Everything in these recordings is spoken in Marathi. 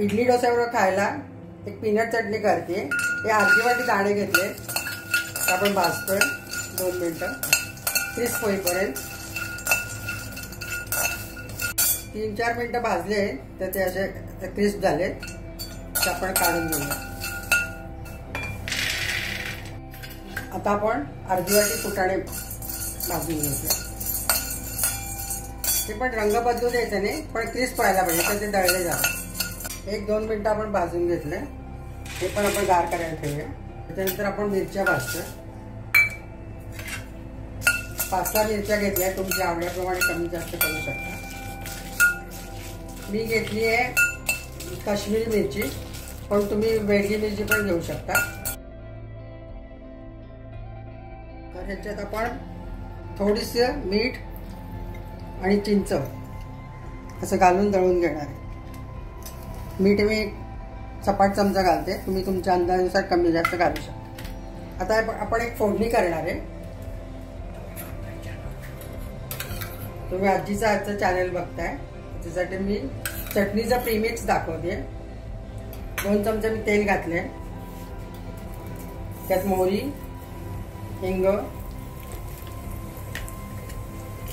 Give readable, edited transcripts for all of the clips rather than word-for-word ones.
इडली डोस्याबरोबर खायला एक पीनट चटणी करते। हे अर्धी वाटी दाणे घेतले, आपण भाजतोय 2 मिनिटं क्रिस्प होईपर्यंत। 3-4 मिनिटं भाजले तर ते असे क्रिस्प झाले, तर आपण काढून घेऊया। आता आपण अर्धी वाटी फुटाणे भाजून घेतले, ते पण रंग बदलू द्यायचा नाही, पण क्रिस्प व्हायला पाहिजे, तर ते दळले जातात। 1-2 मिनिटं आपण भाजून घेतले, हे पण आपण गार करायला ठेवूया। त्याच्यानंतर आपण मिरच्या भाजतोय। 5-6 मिरच्या घेतल्या, तुमच्या आवडीप्रमाणे कमी जास्त करू शकता। मी घेतली आहे काश्मीरी मिरची, पण तुम्ही वेगळी मिरची पण घेऊ शकता। तर ह्याच्यात आपण थोडीसं मीठ आणि चिंच असं घालून दळून घेणार आहे। मीठ मी सपाट चमचा घालते, तुम्ही तुमच्या अंदाजानुसार कमी जास्त घालू शकता। आता आपण एक फोडणी करणार आहे। तुम्ही आजीचा आजचा चॅनल बघताय, त्याच्यासाठी मी चटणीचा प्रीमिक्स दाखवते। 2 चमचे मी तेल घातले, त्यात मोहरी, हिंग,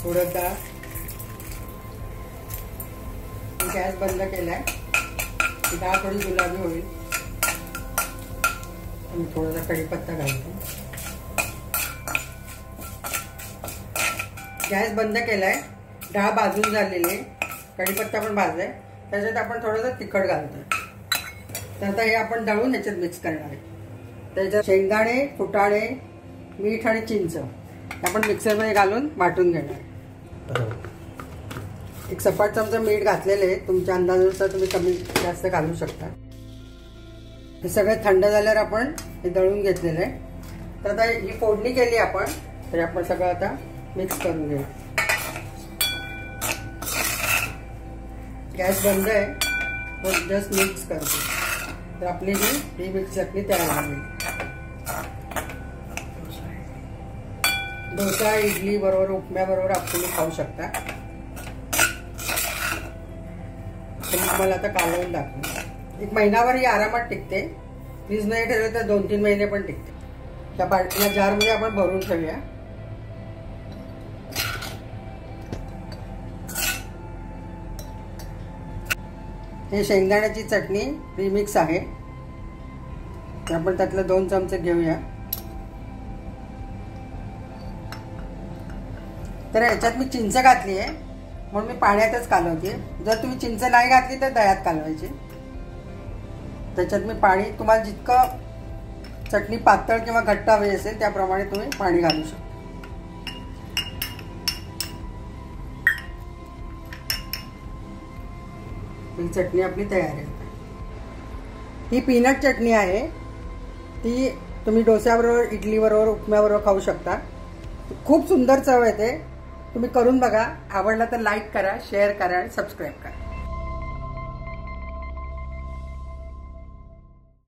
उडद डाळ। गॅस बंद केलाय, डाळ थोडी गुलाबी होईल, आणि थोडासा कढीपत्ता घालतो। गॅस बंद केलाय, डाळ भाजून झालेली आहे, कढीपत्ता पण भाजलाय, त्याच्यात आपण थोडंसं तिखट घालतोय। तर आता हे आपण दळून ह्याच्यात मिक्स करणार आहे। त्याच्यात शेंगदाणे, फुटाणे, मीठ आणि चिंच आपण मिक्सरमध्ये घालून वाटून घेणार। एक सपाट चमचा मीठ घातलेले, तुमच्या अंदाजानुसार तुम्ही कमी जास्त घालू शकता। हे सगळं थंड झाल्यावर आपण हे दळून घेतलेलं आहे। तर आता ही फोडणी केली आपण, तर आपण सगळं आता मिक्स करून घेऊ। गॅस बंद आहे, पण जस्ट मिक्स करतो, तर आपली ही मिक्स चटणी तयार झाली। डोसा, इडली बरोबर, उपम्या बरोबर आपण खाऊ शकता। तुम्हाला आता कालवून दाखवू। 1 महिनाभर ही आरामात टिकते, फ्रीज नाही ठेवलं तर 2-3 महिने पण टिकते। त्या बाटल्या जारमध्ये आपण भरून ठेवूया। हे शेंगदाण्याची चटणी प्रीमिक्स आहे, तर आपण त्यातले 2 चमचे घेऊया। तर याच्यात मी चिंच घातली आहे, म्हणून मी पाण्यातच कालवते। जर तुम्ही चिंच नाही घातली तर दह्यात कालवायची। त्याच्यात मी पाणी, तुम्हाला जितकं चटणी पातळ किंवा घट्ट हवी असेल त्याप्रमाणे तुम्ही पाणी घालू शकता। ही चटणी आपली तयार आहे। ही पीनट चटणी आहे, ती तुम्ही डोस्याबरोबर, इडली बरोबर, उपम्या बरोबर खाऊ शकता। खूप सुंदर चव येते, तुम्ही करून बघा। आवडला तर लाईक करा, शेअर करा आणि सबस्क्राईब करा।